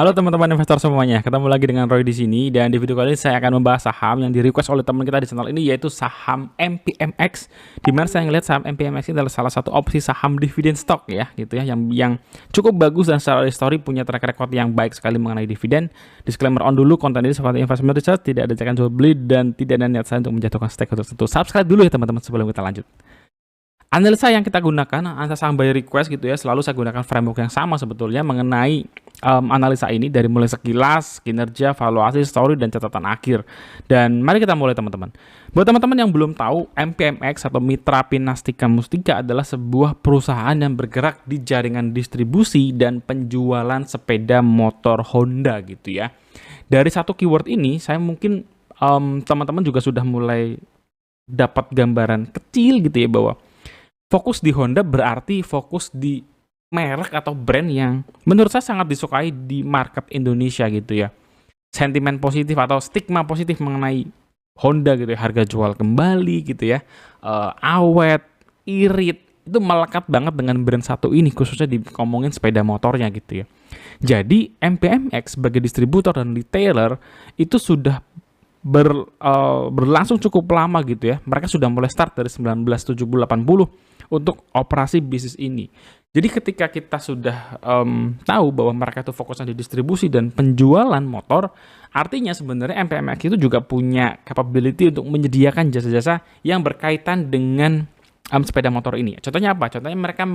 Halo teman-teman investor semuanya, ketemu lagi dengan Roy di sini dan di video kali ini saya akan membahas saham yang di-request oleh teman kita di channel ini, yaitu saham MPMX. Di mana saya ngelihat saham MPMX ini adalah salah satu opsi saham dividen stock ya, gitu ya, yang cukup bagus dan secara history punya track record yang baik sekali mengenai dividen. Disclaimer on dulu, konten ini seperti investment research, tidak ada ajakan jual beli dan tidak ada niat saya untuk menjatuhkan stake tertentu. Subscribe dulu ya teman-teman sebelum kita lanjut. Analisa yang kita gunakan, analisa saham by request gitu ya, selalu saya gunakan framework yang sama sebetulnya mengenai analisa ini dari mulai sekilas, kinerja, valuasi, story, dan catatan akhir. Dan mari kita mulai teman-teman. Buat teman-teman yang belum tahu, MPMX atau Mitra Pinastika Mustika adalah sebuah perusahaan yang bergerak di jaringan distribusi dan penjualan sepeda motor Honda gitu ya. Dari satu keyword ini, saya mungkin teman-teman juga sudah mulai dapat gambaran kecil gitu ya, bahwa fokus di Honda berarti fokus di merek atau brand yang menurut saya sangat disukai di market Indonesia gitu ya. Sentimen positif atau stigma positif mengenai Honda gitu ya, harga jual kembali gitu ya, awet, irit, itu melekat banget dengan brand satu ini, khususnya ngomongin sepeda motornya gitu ya. Jadi MPMX sebagai distributor dan retailer itu sudah berlangsung cukup lama gitu ya. Mereka sudah mulai start dari 1970-80 untuk operasi bisnis ini. Jadi ketika kita sudah tahu bahwa mereka itu fokusnya di distribusi dan penjualan motor, artinya sebenarnya MPMX itu juga punya capability untuk menyediakan jasa-jasa yang berkaitan dengan sepeda motor ini. Contohnya apa? Contohnya mereka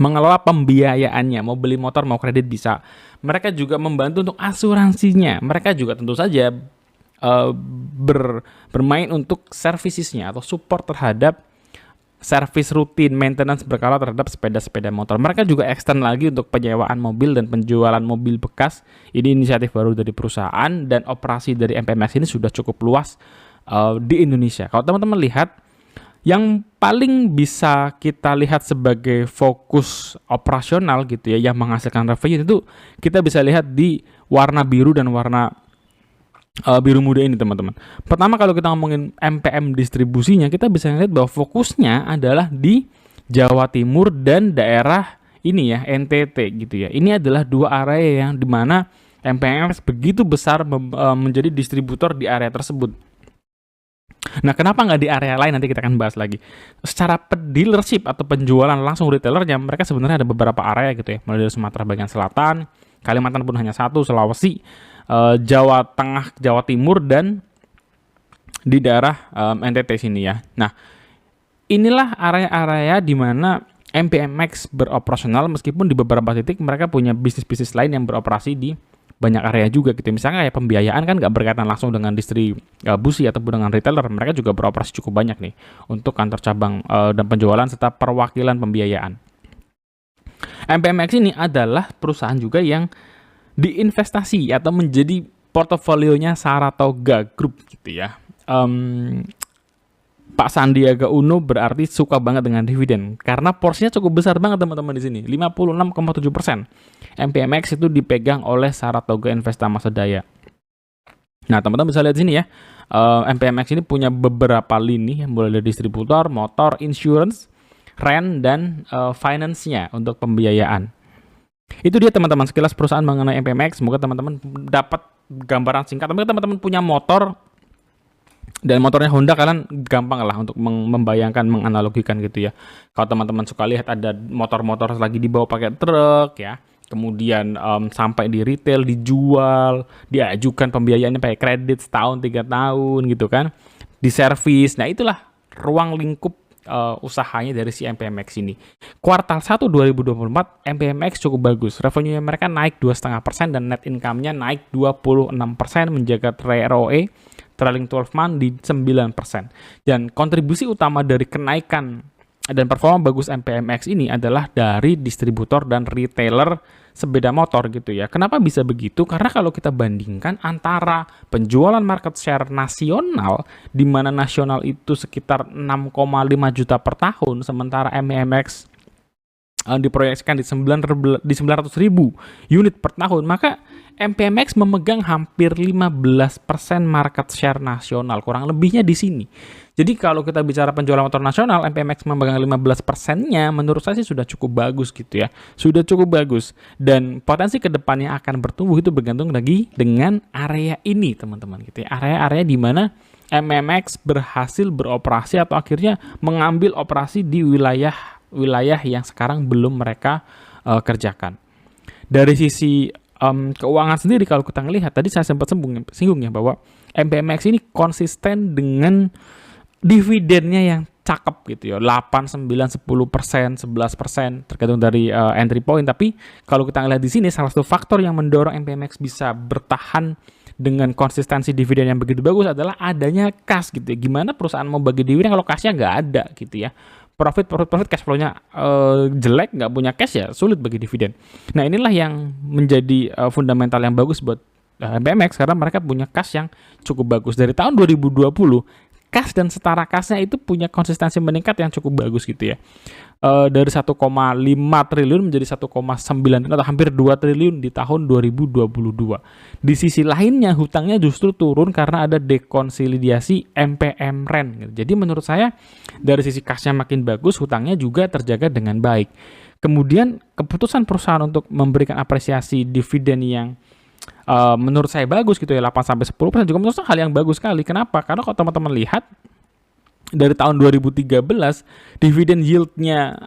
mengelola pembiayaannya, mau beli motor, mau kredit bisa. Mereka juga membantu untuk asuransinya. Mereka juga tentu saja bermain untuk servicesnya atau support terhadap service rutin, maintenance berkala terhadap sepeda-sepeda motor. Mereka juga extend lagi untuk penyewaan mobil dan penjualan mobil bekas. Ini inisiatif baru dari perusahaan dan operasi dari MPMX ini sudah cukup luas di Indonesia. Kalau teman-teman lihat, yang paling bisa kita lihat sebagai fokus operasional gitu ya, yang menghasilkan revenue itu kita bisa lihat di warna biru dan warna biru muda ini teman-teman. Pertama, kalau kita ngomongin MPM distribusinya, kita bisa lihat bahwa fokusnya adalah di Jawa Timur dan daerah ini ya, NTT gitu ya. Ini adalah dua area yang dimana MPM begitu besar menjadi distributor di area tersebut. Nah, kenapa nggak di area lain? Nanti kita akan bahas lagi. Secara dealership atau penjualan langsung retailernya, mereka sebenarnya ada beberapa area gitu ya, mulai dari Sumatera bagian selatan, Kalimantan pun hanya satu, Sulawesi, Jawa Tengah, Jawa Timur, dan di daerah NTT sini ya. Nah, inilah area-area di mana MPMX beroperasional, meskipun di beberapa titik mereka punya bisnis-bisnis lain yang beroperasi di banyak area juga gitu. Misalnya kayak pembiayaan kan nggak berkaitan langsung dengan distribusi ataupun dengan retailer, mereka juga beroperasi cukup banyak nih untuk kantor cabang dan penjualan serta perwakilan pembiayaan. MPMX ini adalah perusahaan juga yang diinvestasi atau menjadi portofolionya Saratoga Group gitu ya. Pak Sandiaga Uno berarti suka banget dengan dividen karena porsinya cukup besar banget teman-teman di sini, 56,7%. MPMX itu dipegang oleh Saratoga Investama Sedaya. Nah, teman-teman bisa lihat sini ya. MPMX ini punya beberapa lini, mulai dari distributor, motor, insurance, rent, dan finance-nya untuk pembiayaan. Itu dia teman-teman sekilas perusahaan mengenai MPMX. Semoga teman-teman dapat gambaran singkat. Tapi teman-teman punya motor dan motornya Honda, kalian gampang lah untuk membayangkan, menganalogikan gitu ya. Kalau teman-teman suka lihat ada motor-motor lagi dibawa pakai truk ya, kemudian sampai di retail, dijual, diajukan pembiayaannya pakai kredit setahun, 3 tahun gitu kan, di servis. Nah, itulah ruang lingkup usahanya dari si MPMX ini. Kuartal 1 2024 MPMX cukup bagus. Revenue-nya mereka naik 2,5% dan net income-nya naik 26%, menjaga ROE trailing 12 month di 9%. Dan kontribusi utama dari kenaikan dan performa bagus MPMX ini adalah dari distributor dan retailer sepeda motor gitu ya. Kenapa bisa begitu? Karena kalau kita bandingkan antara penjualan market share nasional, di mana nasional itu sekitar 6,5 juta per tahun, sementara MPMX diproyeksikan di 900.000 unit per tahun, maka MPMX memegang hampir 15% market share nasional, kurang lebihnya di sini. Jadi kalau kita bicara penjualan motor nasional, MPMX memegang 15%-nya, menurut saya sih sudah cukup bagus gitu ya. Sudah cukup bagus. Dan potensi kedepannya akan bertumbuh itu bergantung lagi dengan area ini, teman-teman gitu ya. Area-area di mana MPMX berhasil beroperasi atau akhirnya mengambil operasi di wilayah yang sekarang belum mereka kerjakan. Dari sisi keuangan sendiri, kalau kita ngelihat, tadi saya sempat singgung ya bahwa MPMX ini konsisten dengan dividennya yang cakep gitu ya, 8, 9, 10%, 11% tergantung dari entry point. Tapi kalau kita ngelihat di sini, salah satu faktor yang mendorong MPMX bisa bertahan dengan konsistensi dividen yang begitu bagus adalah adanya cash gitu ya. Gimana perusahaan mau bagi dividen kalau cashnya nggak ada gitu ya. Profit cash flow-nya jelek, nggak punya cash ya sulit bagi dividen. Nah inilah yang menjadi fundamental yang bagus buat MPMX karena mereka punya cash yang cukup bagus. Dari tahun 2020 cash dan setara cashnya itu punya konsistensi meningkat yang cukup bagus gitu ya. Dari 1,5 triliun menjadi 1,9 atau hampir 2 triliun di tahun 2022. Di sisi lainnya hutangnya justru turun karena ada dekonsolidasi MPMRen gitu. Jadi menurut saya dari sisi cashnya makin bagus, hutangnya juga terjaga dengan baik. Kemudian keputusan perusahaan untuk memberikan apresiasi dividen yang menurut saya bagus gitu ya, 8-10% juga menurut saya hal yang bagus sekali. Kenapa? Karena kalau teman-teman lihat dari tahun 2013 dividen yieldnya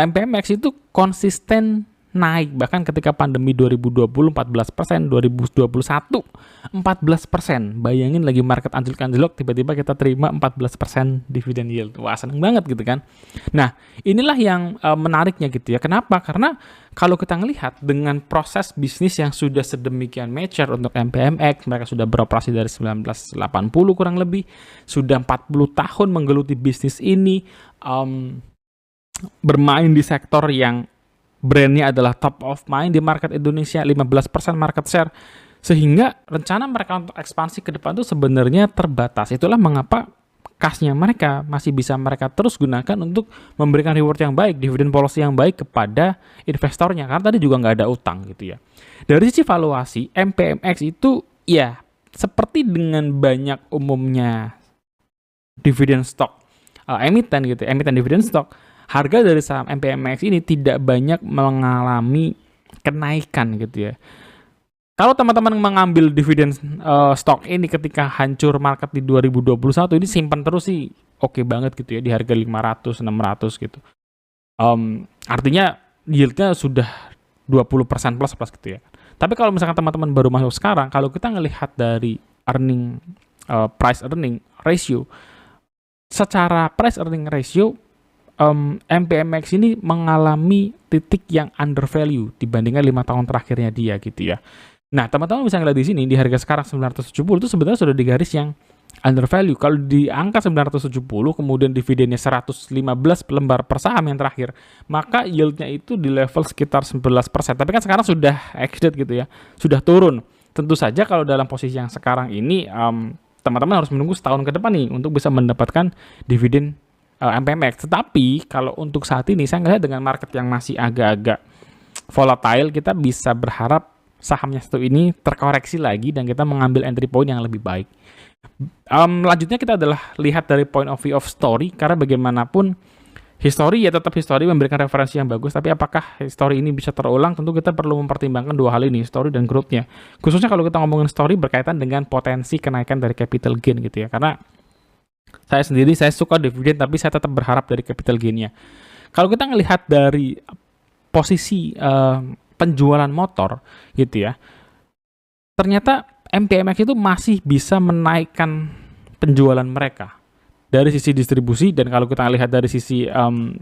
MPMX itu konsisten naik, bahkan ketika pandemi 2020 14%, 2021 14%. Bayangin lagi market anjlok-anjlok, tiba-tiba kita terima 14% dividen yield. Wah, seneng banget gitu kan. Nah, inilah yang menariknya gitu ya. Kenapa? Karena kalau kita ngelihat dengan proses bisnis yang sudah sedemikian mature untuk MPMX, mereka sudah beroperasi dari 1980 kurang lebih, sudah 40 tahun menggeluti bisnis ini, bermain di sektor yang brandnya adalah top of mind di market Indonesia, 15% market share, sehingga rencana mereka untuk ekspansi ke depan itu sebenarnya terbatas. Itulah mengapa kasnya mereka masih bisa mereka terus gunakan untuk memberikan reward yang baik, dividen policy yang baik kepada investornya, karena tadi juga nggak ada utang gitu ya. Dari sisi valuasi, MPMX itu ya seperti dengan banyak umumnya dividen stock emiten gitu, emiten dividen stock, harga dari saham MPMX ini tidak banyak mengalami kenaikan gitu ya. Kalau teman-teman mengambil dividen stok ini ketika hancur market di 2021, ini simpan terus sih oke banget gitu ya di harga 500, 600 gitu. Artinya yieldnya sudah 20% plus gitu ya. Tapi kalau misalkan teman-teman baru masuk sekarang, kalau kita ngelihat dari earning price earning ratio, secara price earning ratio MPMX ini mengalami titik yang undervalue dibandingkan 5 tahun terakhirnya dia gitu ya. Nah, teman-teman bisa ngeliat di sini di harga sekarang 970 itu sebenarnya sudah di garis yang undervalue. Kalau di angka 970 kemudian dividennya 115 lembar per saham yang terakhir, maka yieldnya itu di level sekitar 11%. Tapi kan sekarang sudah exit gitu ya, sudah turun. Tentu saja kalau dalam posisi yang sekarang ini teman-teman harus menunggu setahun ke depan nih untuk bisa mendapatkan dividen MPMX. Tetapi kalau untuk saat ini saya ngelihat dengan market yang masih agak-agak volatile, kita bisa berharap sahamnya satu ini terkoreksi lagi dan kita mengambil entry point yang lebih baik. Lanjutnya kita adalah lihat dari point of view of story, karena bagaimanapun history ya tetap history memberikan referensi yang bagus, tapi apakah history ini bisa terulang? Tentu kita perlu mempertimbangkan dua hal ini, story dan growth-nya. Khususnya kalau kita ngomongin story berkaitan dengan potensi kenaikan dari capital gain gitu ya, karena saya suka dividen tapi saya tetap berharap dari capital gain-nya. Kalau kita ngelihat dari posisi penjualan motor gitu ya, ternyata MPMX itu masih bisa menaikkan penjualan mereka dari sisi distribusi, dan kalau kita lihat dari sisi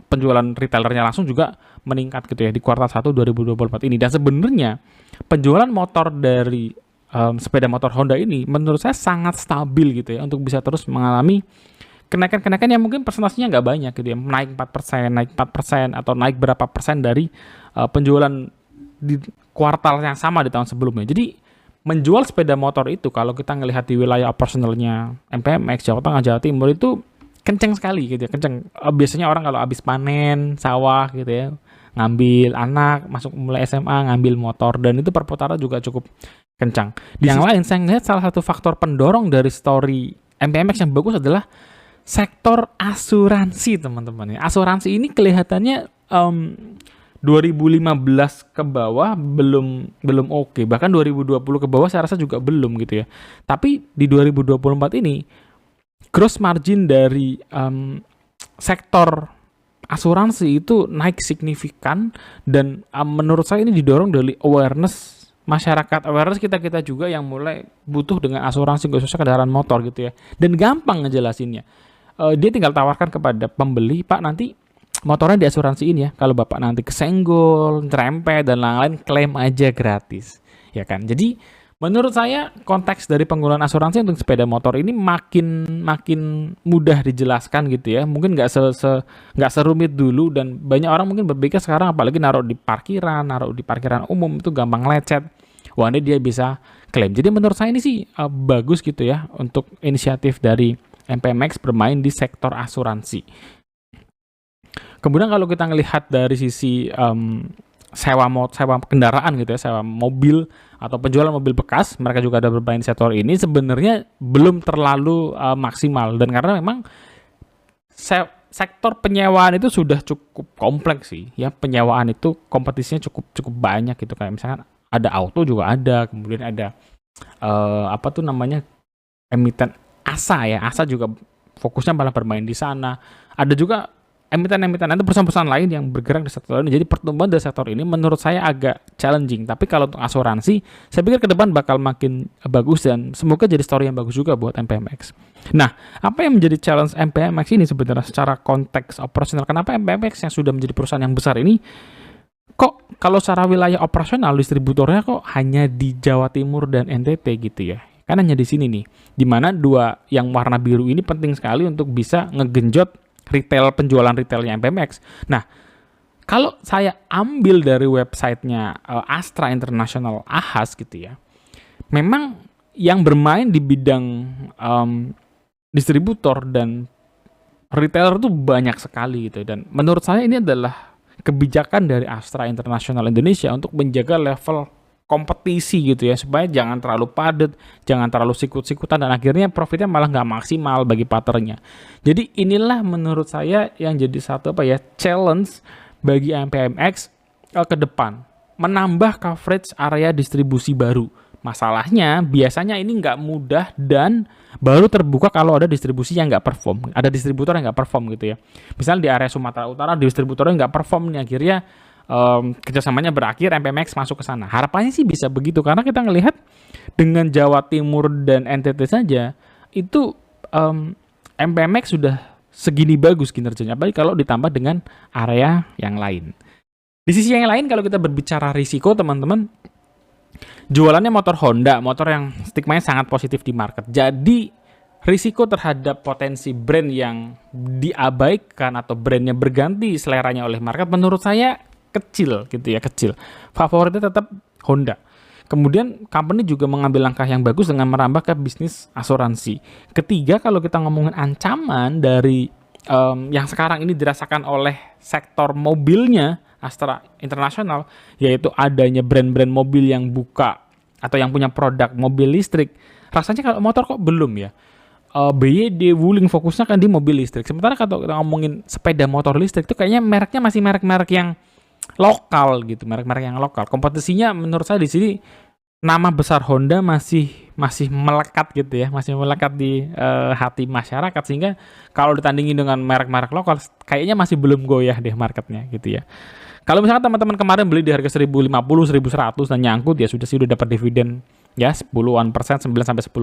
penjualan retailernya langsung juga meningkat gitu ya di kuartal 1 2024 ini. Dan sebenarnya penjualan motor dari sepeda motor Honda ini menurut saya sangat stabil gitu ya untuk bisa terus mengalami kenaikan-kenaikan yang mungkin persentasenya nggak banyak gitu ya, naik 4%, atau naik berapa persen dari penjualan di kuartal yang sama di tahun sebelumnya. Jadi menjual sepeda motor itu kalau kita ngelihat di wilayah operasionalnya MPMX Jawa Tengah, Jawa Timur itu kenceng sekali gitu ya, kenceng. Biasanya orang kalau habis panen sawah gitu ya, ngambil anak masuk mulai SMA ngambil motor, dan itu perputaran juga cukup kencang. Yang lain saya ngelihat salah satu faktor pendorong dari story MPMX yang bagus adalah sektor asuransi teman-teman. Asuransi ini kelihatannya 2015 ke bawah belum oke. Bahkan 2020 ke bawah saya rasa juga belum gitu ya. Tapi di 2024 ini gross margin dari sektor asuransi itu naik signifikan, dan menurut saya ini didorong dari awareness masyarakat, awareness kita juga yang mulai butuh dengan asuransi khususnya kendaraan motor gitu ya, dan gampang ngejelasinnya. Dia tinggal tawarkan kepada pembeli, Pak nanti motornya diasuransiin ya, kalau Bapak nanti kesenggol, cerempet dan lain-lain, klaim aja gratis, ya kan. Jadi menurut saya konteks dari penggunaan asuransi untuk sepeda motor ini makin mudah dijelaskan gitu ya. Mungkin nggak serumit dulu, dan banyak orang mungkin berpikir sekarang apalagi naruh di parkiran umum itu gampang lecet. Wah, ini dia bisa klaim. Jadi menurut saya ini sih bagus gitu ya untuk inisiatif dari MPMX bermain di sektor asuransi. Kemudian kalau kita ngelihat dari sisi sewa kendaraan gitu ya, sewa mobil atau penjualan mobil bekas, mereka juga ada bermain di sektor ini, sebenarnya belum terlalu maksimal, dan karena memang sektor penyewaan itu sudah cukup kompleks sih ya. Penyewaan itu kompetisinya cukup banyak gitu, kayak misalkan ada auto juga ada, kemudian ada emiten ASA ya, ASA juga fokusnya malah bermain di sana. Ada juga emiten-emiten itu perusahaan-perusahaan lain yang bergerak di sektor ini. Jadi pertumbuhan dari sektor ini menurut saya agak challenging. Tapi kalau untuk asuransi, saya pikir ke depan bakal makin bagus, dan semoga jadi story yang bagus juga buat MPMX. Nah, apa yang menjadi challenge MPMX ini sebenarnya secara konteks operasional? Kenapa MPMX yang sudah menjadi perusahaan yang besar ini, kok kalau secara wilayah operasional distributornya kok hanya di Jawa Timur dan NTT gitu ya? Kan hanya di sini nih, dimana dua yang warna biru ini penting sekali untuk bisa ngegenjot penjualan retailnya MPMX. Nah, kalau saya ambil dari websitenya Astra International AHAS gitu ya, memang yang bermain di bidang distributor dan retailer itu banyak sekali gitu, dan menurut saya ini adalah kebijakan dari Astra International Indonesia untuk menjaga level kompetisi gitu ya, supaya jangan terlalu padat, jangan terlalu sikut-sikutan, dan akhirnya profitnya malah nggak maksimal bagi partnernya. Jadi inilah menurut saya yang jadi satu challenge bagi MPMX ke depan, menambah coverage area distribusi baru. Masalahnya biasanya ini nggak mudah dan baru terbuka kalau ada distribusi yang nggak perform, ada distributor yang nggak perform gitu ya. Misalnya di area Sumatera Utara distributornya nggak perform nih, akhirnya kerjasamanya berakhir, MPMX masuk ke sana. Harapannya sih bisa begitu, karena kita ngelihat dengan Jawa Timur dan NTT saja itu MPMX sudah segini bagus kinerjanya, apalagi kalau ditambah dengan area yang lain. Di sisi yang lain, kalau kita berbicara risiko teman-teman, jualannya motor Honda, motor yang stigmanya sangat positif di market. Jadi risiko terhadap potensi brand yang diabaikan atau brandnya berganti seleranya oleh market menurut saya kecil gitu ya, kecil. Favoritnya tetap Honda. Kemudian company juga mengambil langkah yang bagus dengan merambah ke bisnis asuransi. Ketiga, kalau kita ngomongin ancaman dari yang sekarang ini dirasakan oleh sektor mobilnya Astra International, yaitu adanya brand-brand mobil yang buka atau yang punya produk mobil listrik. Rasanya kalau motor kok belum ya. BYD, Wuling fokusnya kan di mobil listrik. Sementara kalau kita ngomongin sepeda motor listrik itu kayaknya mereknya masih merek-merek yang lokal gitu, merek-merek yang lokal. Kompetisinya menurut saya di sini nama besar Honda masih melekat gitu ya, masih melekat di hati masyarakat, sehingga kalau ditandingin dengan merek-merek lokal kayaknya masih belum goyah deh marketnya gitu ya. Kalau misalkan teman-teman kemarin beli di harga 1050, 1100 dan nyangkut ya sudah dapat dividen ya 10-an persen, 9-10%,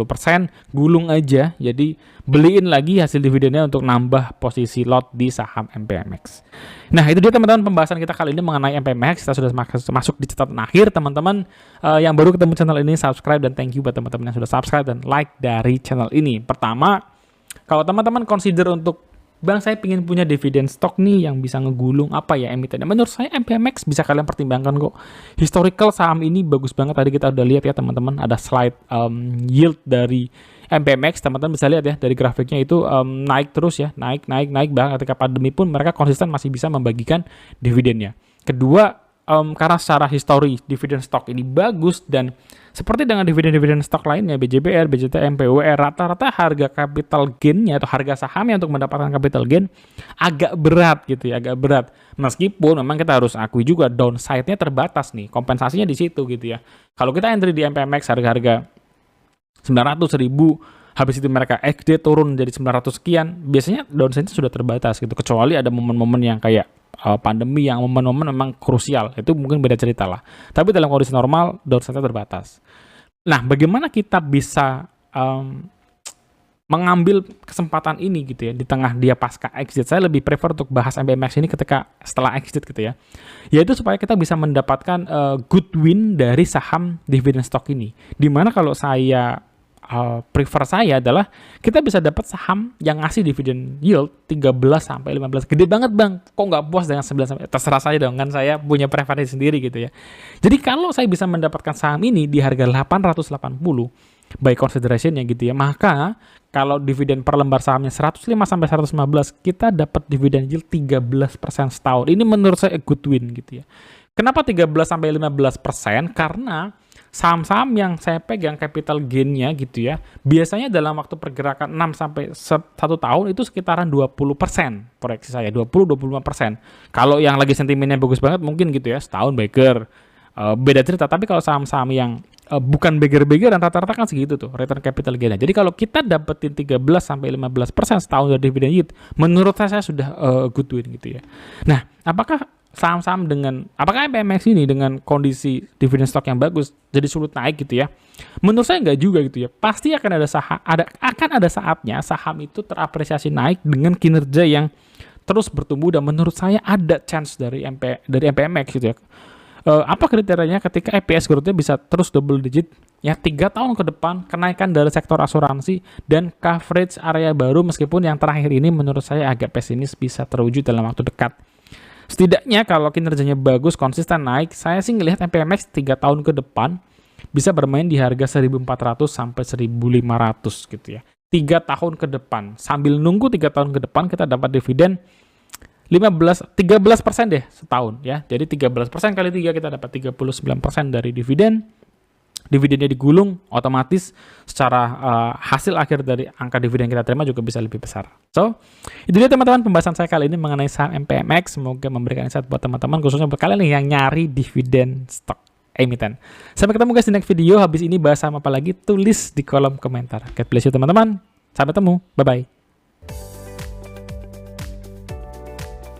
gulung aja. Jadi beliin lagi hasil dividennya untuk nambah posisi lot di saham MPMX. Nah, itu dia teman-teman pembahasan kita kali ini mengenai MPMX. Kita sudah masuk di catatan akhir. Teman-teman yang baru ketemu channel ini, subscribe, dan thank you buat teman-teman yang sudah subscribe dan like dari channel ini. Pertama, kalau teman-teman consider untuk Bang, saya ingin punya dividen stok nih yang bisa ngegulung apa ya emitennya. Menurut saya MPMX bisa kalian pertimbangkan kok. Historical saham ini bagus banget. Tadi kita udah lihat ya teman-teman, ada slide yield dari MPMX. Teman-teman bisa lihat ya dari grafiknya itu naik terus ya, naik. Bahkan ketika pandemi pun mereka konsisten masih bisa membagikan dividennya. Kedua, karena secara histori dividen stock ini bagus, dan seperti dengan dividen-dividen stock lainnya, BJBR, BJTM, PWR, rata-rata harga capital gain-nya atau harga sahamnya untuk mendapatkan capital gain agak berat gitu ya, agak berat. Meskipun memang kita harus akui juga downside-nya terbatas nih, kompensasinya di situ gitu ya. Kalau kita entry di MPMX harga-harga 900, 1000, habis itu mereka XD turun jadi 900 sekian, biasanya downside-nya sudah terbatas gitu. Kecuali ada momen-momen yang kayak pandemi, yang momen-momen memang krusial, itu mungkin beda cerita lah. Tapi dalam kondisi normal, downside-nya terbatas. Nah, bagaimana kita bisa mengambil kesempatan ini gitu ya, di tengah dia pasca exit? Saya lebih prefer untuk bahas MPMX ini ketika setelah exit gitu ya. Yaitu supaya kita bisa mendapatkan good win dari saham dividend stock ini. Dimana kalau saya prefer saya adalah kita bisa dapat saham yang ngasih dividen yield 13-15. Gede banget bang, kok nggak puas dengan 9 sampai, terserah saya dong, kan saya punya preferensi sendiri gitu ya. Jadi kalau saya bisa mendapatkan saham ini di harga 880 by consideration ya gitu ya, maka kalau dividen per lembar sahamnya 105 sampai 115, kita dapat dividen yield 13% setahun. Ini menurut saya a good win gitu ya. Kenapa 13 sampai 15%? Karena saham-saham yang saya pegang capital gain-nya gitu ya, biasanya dalam waktu pergerakan 6 sampai 1 tahun itu sekitaran 20%, proyeksi saya 20-25%. Kalau yang lagi sentimennya bagus banget mungkin gitu ya, setahun bagger, beda cerita. Tapi kalau saham-saham yang bukan bagger-bagger, dan rata-rata kan segitu tuh return capital gain-nya. Jadi kalau kita dapetin 13 sampai 15% setahun dari dividen yield, menurut saya sudah good win gitu ya. Nah, apakah saham-saham apakah MPMX ini dengan kondisi dividen stock yang bagus jadi sulit naik gitu ya? Menurut saya enggak juga gitu ya. Pasti akan ada saatnya saham itu terapresiasi naik dengan kinerja yang terus bertumbuh, dan menurut saya ada chance dari MPMX gitu ya. Apa kriterianya ketika EPS growth-nya bisa terus double digit ya, 3 tahun ke depan, kenaikan dari sektor asuransi dan coverage area baru, meskipun yang terakhir ini menurut saya agak pesimis bisa terwujud dalam waktu dekat. Setidaknya kalau kinerjanya bagus, konsisten naik, saya sih ngelihat MPMX 3 tahun ke depan bisa bermain di harga 1.400 sampai 1.500 gitu ya. 3 tahun ke depan. Sambil nunggu 3 tahun ke depan kita dapat dividen 13% deh setahun ya. Jadi 13% kali 3 kita dapat 39% dari dividen. Dividennya digulung, otomatis secara hasil akhir dari angka dividen kita terima juga bisa lebih besar. So, itu dia teman-teman pembahasan saya kali ini mengenai saham MPMX. Semoga memberikan insight buat teman-teman, khususnya buat kalian yang nyari dividen stock emiten. Sampai ketemu guys di next video. Habis ini bahas saham apa lagi, tulis di kolom komentar. God bless you teman-teman. Sampai ketemu. Bye-bye.